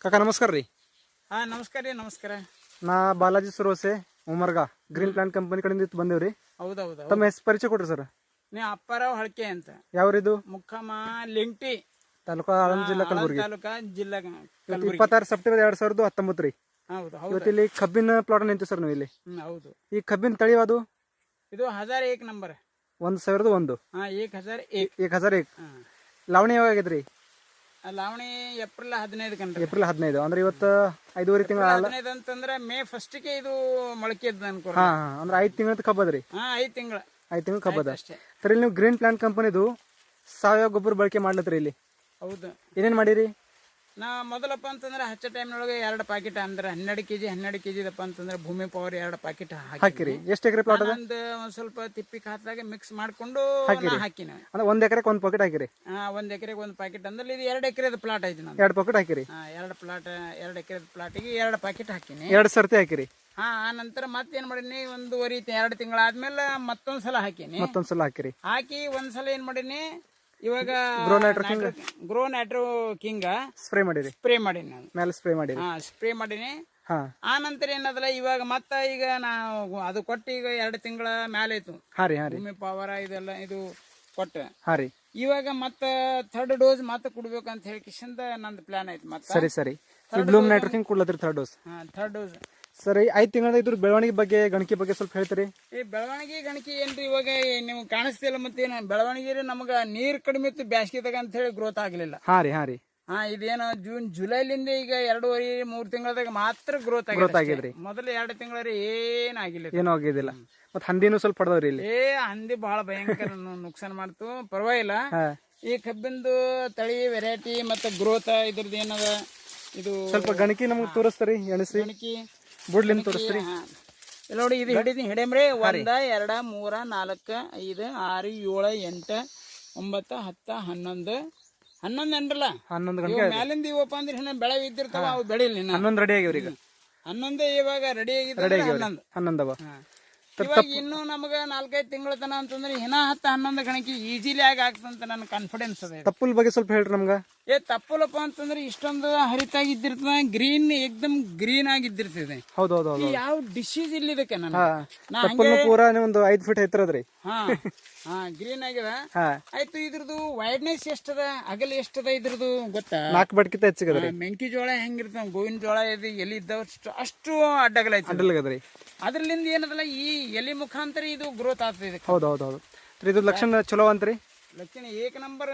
ಕಾಕ ನಮಸ್ಕಾರ ರೀ. ನಮಸ್ಕಾರ ರೀ. ನಮಸ್ಕಾರ. ನಾ ಬಾಲಾಜಿ ಸುರೋಸೆ ಉಮರ್ಗಾ ಗ್ರೀನ್ ಪ್ಲಾಂಟ್ ಕಂಪನಿ ಕಡೆಯಿಂದ ಬಂದೇವ್ರಿ. ಹೌದೌದು. ತಮ್ಮ ಹೆಸರು ಪರಿಚಯ ಕೊಡ್ರಿ ಸರ್. ನೀ ಅಪ್ಪಾರಾವ್ ಹಳಕೆ ಅಂತ. ಯಾವ್ರಿದು? ಮುಖಮ ಲಿಂಗ್ಟಿ ತಾಲೂಕಾ ಆಳಂದ ಜಿಲ್ಲಾ ಕಲಬುರಗಿ. ತಾಲೂಕಾ ಜಿಲ್ಲಾ 26 ಸೆಪ್ಟೆಂಬರ್ 2019 ರೀ. ಹೌದು ಹೌದು. ಇವತ್ತು ಇಲ್ಲಿ ಕಬ್ಬಿನ ಪ್ಲಾಟ್ ನಿಂತು ಸರ್ ನೀವು ಇಲ್ಲಿ. ಹೌದು. ಈ ಕಬ್ಬಿನ ತಳಿ ಅದು ಇದು 1001 ನಂಬರ್. 1001. 1001. ಲಾವಣಿ ಯಾವಾಗ ಆಗಿದ್ರಿ? ಲಾವಣಿ ಏಪ್ರಿಲ್ 15 ಕಣ್ರಿ. ಏಪ್ರಿಲ್ 15 ಅಂದ್ರೆ ಇವತ್ತು 5.5 ತಿಂಗಳ. 15 ಅಂತಂದ್ರೆ ಮೇ 1 ಗೆ ಇದು ಮೊಳಕೆ ಇದ್ದ ಅನ್ಕೋ. ಅಂದ್ರೆ 5 ತಿಂಗಳ ಕಬ್ಬದ್ರಿ. 5 ತಿಂಗಳ. 5 ತಿಂಗಳ ಕಬ್ಬದ ಸರ್. ಇಲ್ಲಿ ನೀವು ಗ್ರೀನ್ ಪ್ಲಾಂಟ್ ಕಂಪನಿದು ಸಾವಯವ ಗೊಬ್ಬರ ಬಳಕೆ ಮಾಡ್ಲತ್ರಿ ಇಲ್ಲಿ. ಹೌದು. ಏನೇನ್ ಮಾಡಿರಿ? ನಾ ಮೊದಲಪ್ಪ ಅಂತಂದ್ರೆ ಹಚ್ಚ ಟೈಮ್ನೊಳಗೆ 2 ಪ್ಯಾಕೆಟ್ ಅಂದ್ರೆ 12 kg ಇದಪ್ಪ ಅಂತಂದ್ರೆ ಭೂಮಿ ಪವರ್ 2 ಪ್ಯಾಕೆಟ್ ಹಾಕಿರಿ. ಎಷ್ಟು ಎಕರೆ ಪ್ಲಾಟ್ ಅದ? ಒಂದ್ ಸ್ವಲ್ಪ ತಿಪ್ಪಿ ಖಾತಾಗ ಮಿಕ್ಸ್ ಮಾಡ್ಕೊಂಡು ಹಾಕಿನ. ಅಂದ್ರೆ 1 ಎಕರೆಗೆ 1 ಪ್ಯಾಕೆಟ್ ಹಾಕಿರಿ. 1 ಎಕರೆಗೆ 1 ಪ್ಯಾಕೆಟ್ ಅಂದ್ರೆ ಇದು 2 ಎಕರೆದ ಪ್ಲಾಟ್ ಐತಿ. ನಾನು 2 ಪ್ಯಾಕೆಟ್ ಹಾಕಿರಿ. 2 ಎಕರೆದ ಪ್ಲಾಟಿಗೆ 2 ಪ್ಯಾಕೆಟ್ ಹಾಕಿನಿ. 2 ಸರ್ತಿ ಹಾಕಿರಿ. ಆ ನಂತರ ಮತ್ತೇನ್ ಮಾಡೀನಿ, 2 ತಿಂಗಳಾದ್ಮೇಲೆ ಮತ್ತೊಂದ್ಸಲ ಹಾಕಿನಿ. ಹಾಕಿ ಒಂದ್ಸಲ ಏನ್ ಮಾಡೀನಿ, ಇವಾಗ ಗ್ರೋ ನೈಟ್ರೋ ಕಿಂಗ್ ಸ್ಪ್ರೇ ಮಾಡೀನಿ ನಾನು. ಮೇಲೆ ಸ್ಪ್ರೇ ಮಾಡೀನಿ. ಆ ನಂತರ ಏನದಲ್ಲ, ಇವಾಗ ಮತ್ತ ಈಗ ನಾವು ಅದು ಕೊಟ್ಟು ಈಗ 2 ತಿಂಗಳ ಮೇಲೆ ಆಯ್ತು. ಭೂಮಿ ಪವರ ಇದೆಲ್ಲ ಇದು ಕೊಟ್ಟು ಇವಾಗ ಮತ್ತ 3rd ಡೋಸ್ ಮತ್ತೆ ಕೊಡ್ಬೇಕಂತ ಹೇಳಿ ಕಿಶಂದ ನಂದು ಪ್ಲಾನ್ ಆಯ್ತು. ಮತ್ತೆ ಸರಿ ಬ್ಲೂಮ್ ನೈಟ್ರೋಕಿಂಗ್ ಕೊಡ್ಲತ್ರಿ 3rd ಡೋಸ್. 3rd ಡೋಸ್ ಸರಿ. 5 ತಿಂಗಳ ಇದ್ರ ಬೆಳವಣಿಗೆ ಬಗ್ಗೆ ಗಣಕಿ ಬಗ್ಗೆ ಸ್ವಲ್ಪ ಹೇಳ್ತೀರಿ? ಈ ಬೆಳವಣಿಗೆ ಗಣಕಿ ಏನ್ರಿ, ಇವಾಗ ನೀವು ಕಾಣಿಸ್ತಿಲ್ಲ. ಮತ್ತೇನು ಬೆಳವಣಿಗೆ ನಮಗ ನೀರ್ ಕಡಿಮೆ ಇತ್ತು ಬ್ಯಾಸ್ಗಿದಾಗ ಅಂತ ಹೇಳಿ ಗ್ರೋತ್ ಆಗ್ಲಿಲ್ಲ. ಇದೇನು ಜೂನ್ ಜುಲೈಲಿಂದ ಈಗ 2.5-3 ತಿಂಗಳದಾಗ ಮಾತ್ರ ಗ್ರೋತ್ ಆಗಿದ್ರಿ. ಮೊದಲು 2 ತಿಂಗಳ ಏನೂ ಆಗಿಲ್ಲ. ಮತ್ ಹಂದಿನೂ ಸ್ವಲ್ಪ ಪಡೆದವ್ರಿ ಇಲ್ಲಿ. ಹಂದಿ ಬಹಳ ಭಯಂಕರ ನುಕ್ಸಾನ್ ಮಾಡ್ತು. ಪರವಾಗಿಲ್ಲ. ಈ ಕಬ್ಬಿಂದು ತಳಿ ವೆರೈಟಿ ಮತ್ತೆ ಗ್ರೋತ್ ಇದ್ರದ್ದು ಏನದ ಇದು ಸ್ವಲ್ಪ ಗಣಕಿ ನಮ್ಗೆ ತೋರಿಸ್ತಾರಿ. ಗಣಕಿ ಬುಡ್ಲಿಂದ ತೋರಿಸ್ತೀರಿ. ನೋಡಿ ಇದು ಹಿಡಿದೀನಿ. ಹಿಡೇಮ್ರಿ. 1 2 3 4 5 6 7 8 9 10 11 ಅಂದ್ರಲ್ಲ. 11 ಗಂಟೆ ಮ್ಯಾಲಿಂದ ಇವಪ್ಪ ಅಂದ್ರೆ ಬೆಳೆ ಇದ್ದಿರ್ತಾವ, ಅವು ಬೆಳಿಲ್ಲ. 11 ರೆಡಿ ಆಗ್ಯಾವ್ರಿ. ಈಗ 11 ಇವಾಗ ರೆಡಿ ಆಗಿದ್ರೆ 11 ಇವಾಗ ಇನ್ನು ನಮಗ 4-5 ತಿಂಗಳ ತನ ಅಂತಂದ್ರೆ ಇನ್ನ 10-11 ಗಣಕಿ ಈಜಿಲಿ ಆಗ್ತಂತ ನನ್ನ ಕಾನ್ಫಿಡೆನ್ಸ್ ಅದ. ತಪ್ಪುಲ್ ಬಗ್ಗೆ ಸ್ವಲ್ಪ ಹೇಳ್ರಿ ನಮ್ಗ. ತಪ್ಪಲಪ್ಪ ಅಂತಂದ್ರೆ ಇಷ್ಟೊಂದು ಹರಿತಾಗಿದ್ದಿರ್ತದ, ಗ್ರೀನ್ ಏಕ್ದಮ್ ಗ್ರೀನ್ ಆಗಿದ್ದಿರ್ತದೆ. ಹೌದೌದು. ಯಾವ ಡಿಸೀಸ್ ಇಲ್ಲ ಇದಕ್ಕೆ. ಪೂರಾ ಒಂದು 5 ಫೀಟ್ ಎತ್ತರದ್ರಿ. ಗ್ರೀನ್ ಆಗ್ಯದ. ಆಯ್ತು. ಇದ್ರದ್ದು ವೈಡ್ನೆಸ್ ಎಷ್ಟದ, ಅಗಲ ಎಷ್ಟದ ಇದ್ರದ್ದು ಗೊತ್ತಾ? 4 ಬಡ್ಕಿಂತ ಹೆಚ್ಚಿಗದ್ರಿ. ಮೆಂಕಿಜೋಳ ಹೆಂಗಿರ್ತಾವ, ಗೋವಿನ ಜೋಳ ಎಲಿ ಇದ್ದಾವ ಅಷ್ಟು ಅಡ್ಡಗಲ ಐತಿ. ಅದ್ರಲ್ಲಿಂದ ಏನದಲ್ಲ, ಈ ಎಲಿ ಮುಖಾಂತರ ಇದು ಗ್ರೋತ್ ಆಗ್ತದೆ. ಹೌದೌದು. ಇದು ಲಕ್ಷಣ ಚಲೋ ಅಂತ್ರಿ. ಲಕ್ಷಣ ಏಕ ನಂಬರ್.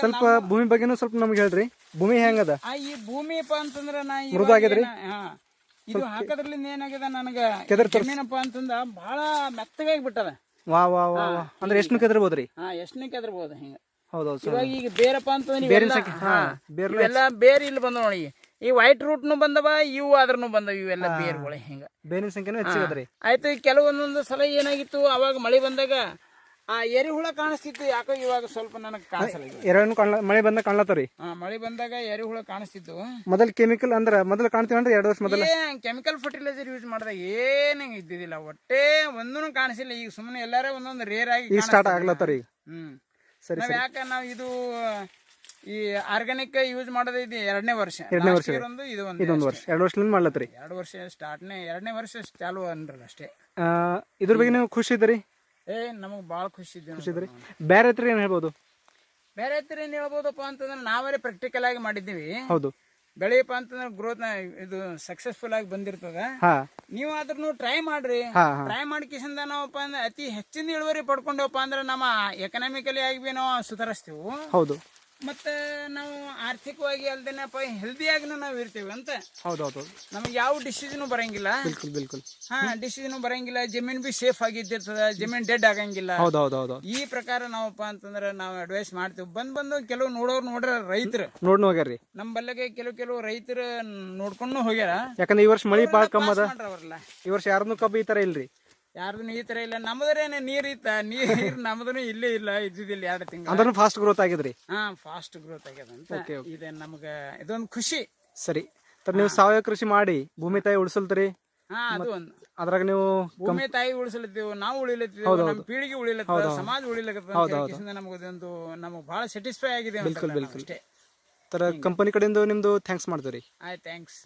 ಸ್ವಲ್ಪ ಭೂಮಿ ಬಗ್ಗೆನೂ ಸ್ವಲ್ಪ ನಮ್ಗೆ ಹೇಳ್ರಿ. ಭೂಮಿ ಹೆಂಗದ? ಈ ಭೂಮಿಯಪ್ಪ ಅಂತಂದ್ರ ಮೃದು ಆಗ್ಯದ್ರಿ. ಇದು ಹಾಕೋದ್ರಲಿಂದ ಏನಾಗ್ಯದ ನನಗ ಜಮೀನಪ್ಪ ಅಂತಂದ ಬಹಳ ಮೆತ್ತಗಾಗಿ ಬಿಟ್ಟದ. ಅಂದ್ರೆ ಎಷ್ಟು ಕೆದರ್ಬೋದ್ರಿ? ಎಷ್ಟನೇ ಕೆದರ್ಬೋದು ಹಿಂಗ. ಹೌದೌದು. ಇವಾಗ ಈಗ ಬೇರಪ್ಪ ಅಂತಂದ್ರೆ ಎಲ್ಲ ಬೇರೆ ಇಲ್ಲಿ ಬಂದ ನೋಡಿ. ಈ ವೈಟ್ ರೂಟ್ ನು ಬಂದವ, ಇವು ಆದ್ರೂ ಬಂದವ. ಇವೆಲ್ಲ ಬೇರ್ಗಳು ಹಿಂಗ ಬೇರಿನ ಸಂಖ್ಯೆನೂ ಹೆಚ್ಚಿಗದ್ರಿ. ಆಯ್ತು. ಕೆಲವೊಂದೊಂದು ಸಲ ಏನಾಗಿತ್ತು, ಅವಾಗ ಮಳೆ ಬಂದಾಗ ಆ ಎರಿಹುಳ ಕಾಣಿಸ್ತಿತ್ತು. ಯಾಕೋ ಇವಾಗ ಸ್ವಲ್ಪ ನನಗೆ ಕಾಣಿಸಲ್ಲ. ಮಳೆ ಬಂದಾಗ ಕಾಣ್ಲತ್ತವ್ರಿ. ಮಳೆ ಬಂದಾಗ ಎರಿಹುಳ ಕಾಣಿಸ್ತಿತ್ತು. ಮೊದಲ ಕೆಮಿಕಲ್ ಅಂದ್ರೆ ಮೊದಲು ಕಾಣ್ತೀವನ್ರಿ 2 ವರ್ಷ ಮೊದಲ ಕೆಮಿಕಲ್ ಫರ್ಟಿಲೈಸರ್ ಯೂಸ್ ಮಾಡಿದಾಗ ಏನ ಇದ್ದಿದ್ದಿಲ್ಲ. ಒಟ್ಟೆ ಒಂದೂ ಕಾಣಿಸಿಲ್ಲ. ಈಗ ಸುಮ್ಮನೆ ಎಲ್ಲಾರ ಒಂದೊಂದು ರೇರ್ ಆಗಿ ಸ್ಟಾರ್ಟ್ ಆಗ್ಲತ್ತವ್ರಿ. ಸರಿ. ಯಾಕ ನಾವು ಇದು ಈ ಆರ್ಗಾನಿಕ್ ಯೂಸ್ ಮಾಡೋದು ಇದು 2ನೇ ವರ್ಷ. ಇದೊಂದು ವರ್ಷ. 2 ವರ್ಷದಿಂದ ಮಾಡ್ಲತ್ರಿ. 2 ವರ್ಷ ಸ್ಟಾರ್ಟ್ನೇ 2ನೇ ವರ್ಷ ಚಾಲು ಅನ್ರಲ್ಲ ಅಷ್ಟೇ. ಇದ್ರ ಬಗ್ಗೆ ನೀವು ಖುಷಿ ಇದ್ದೀರಿ? ನಮಗ್ ಬಾಳ ಖುಷಿ ಇದ್ರಿ. ಬೇರೆ ಹತ್ರ ಏನ್ ಹೇಳ್ಬೋದು? ಬೇರೆ ಹತ್ರ ಏನ್ ಹೇಳ್ಬೋದಪ್ಪ ಅಂತಂದ್ರೆ ನಾವೇ ಪ್ರಾಕ್ಟಿಕಲ್ ಆಗಿ ಮಾಡಿದ್ದೀವಿ. ಹೌದು. ಬೆಳೆಯಪ್ಪ ಅಂತಂದ್ರೆ ಗ್ರೋತ್ ಇದು ಸಕ್ಸಸ್ಫುಲ್ ಆಗಿ ಬಂದಿರ್ತದ. ನೀವು ಅದ್ರನ್ನು ಟ್ರೈ ಮಾಡ್ರಿ. ಟ್ರೈ ಮಾಡಿಕಿಸಿಂದ ನಾವಪ್ಪ ಅಂದ್ರೆ ಅತಿ ಹೆಚ್ಚಿನ ಇಳುವರಿ ಪಡ್ಕೊಂಡವಪ್ಪ ಅಂದ್ರೆ ನಮ್ಮ ಎಕನಾಮಿಕಲಿ ಆಗಿ ನಾವು ಸುಧಾರಿಸ್ತೀವಿ. ಹೌದು. ಮತ್ತೆ ನಾವು ಆರ್ಥಿಕವಾಗಿ ಅಲ್ದೇನಪ್ಪ ಹೆಲ್ದಿಯಾಗಿನೂ ನಾವು ಇರ್ತೀವಿ ಅಂತ. ಹೌದೌದು. ನಮ್ಗೆ ಯಾವ ಡಿಸೀಸ್ನು ಬರಂಗಿಲ್ಲ. ಡಿಸೀಸ್ನು ಬರಂಗಿಲ್ಲ. ಜಮೀನ್ ಬಿ ಸೇಫ್ ಆಗಿದ್ದಿರ್ತದ. ಜಮೀನ್ ಡೆಡ್ ಆಗಂಗಿಲ್ಲ. ಈ ಪ್ರಕಾರ ನಾವಪ್ಪ ಅಂತಂದ್ರೆ ನಾವು ಅಡ್ವೈಸ್ ಮಾಡ್ತೀವಿ. ಬಂದು ಕೆಲವು ನೋಡ್ರ ರೈತರು ಹೋಗ್ಯಾರ್ರಿ. ನಮ್ಮ ಬಲ್ಲೆಗೆ ಕೆಲವು ರೈತರು ನೋಡ್ಕೊಂಡು ಹೋಗ್ಯಾರ. ಯಾಕಂದ್ರೆ ಈ ವರ್ಷ ಮಳಿ ಬಾಳ ಕಮ್ಮ ಅದ. ಈ ವರ್ಷ ಯಾರನ್ನು ಕಬ್ಬು ಈ ತರ ಇಲ್ರಿ. ಯಾರ್ದು ಈ ತರ ಇಲ್ಲ. ನಮ್ಮದ್ರೇನೆ ನೀರ್ ಇತ್ತ. ನೀರ್ ನಮ್ದು ಇಲ್ಲೇ ಇಲ್ಲ, ಇದ್ದಿದ್ದಿಲ್ಲ. 2 ತಿಂಗಳು ಫಾಸ್ಟ್ ಗ್ರೋತ್ ಆಗಿದ್ರಿ. ಫಾಸ್ಟ್ ಗ್ರೋತ್ ಆಗ್ಯದ ಅಂತ ಇದೆ ನಮ್ಗ. ಇದೊಂದು ಖುಷಿ. ಸರಿ. ನೀವು ಸಾವಯವ ಕೃಷಿ ಮಾಡಿ ಭೂಮಿ ತಾಯಿ ಉಳಿಸಲ್ತೀರಿ. ಅದು ಒಂದು ಅದ್ರಾಗ ನೀವು ಭೂಮಿ ತಾಯಿ ಉಳಿಸಲತ್ತೀವಿ, ನಾವು ಉಳಿಲತ್ತೀವಿ, ನಮ್ಮ ಪೀಳಿಗೆ ಉಳಿಲತ್ತ, ಸಮಾಜ ಉಳಿಲತ್ತ. ನಮ್ಗೆ ಬಹಳ ಸ್ಯಾಟಿಸ್ಫೈ ಆಗಿದೆ ಅಷ್ಟೇ. ತರ ಕಂಪನಿ ಕಡೆಯಿಂದ ನಿಮ್ದು ಥ್ಯಾಂಕ್ಸ್ ಮಾಡ್ತೀವಿ ರೀ. ಆಯ್ತು ಥ್ಯಾಂಕ್ಸ್.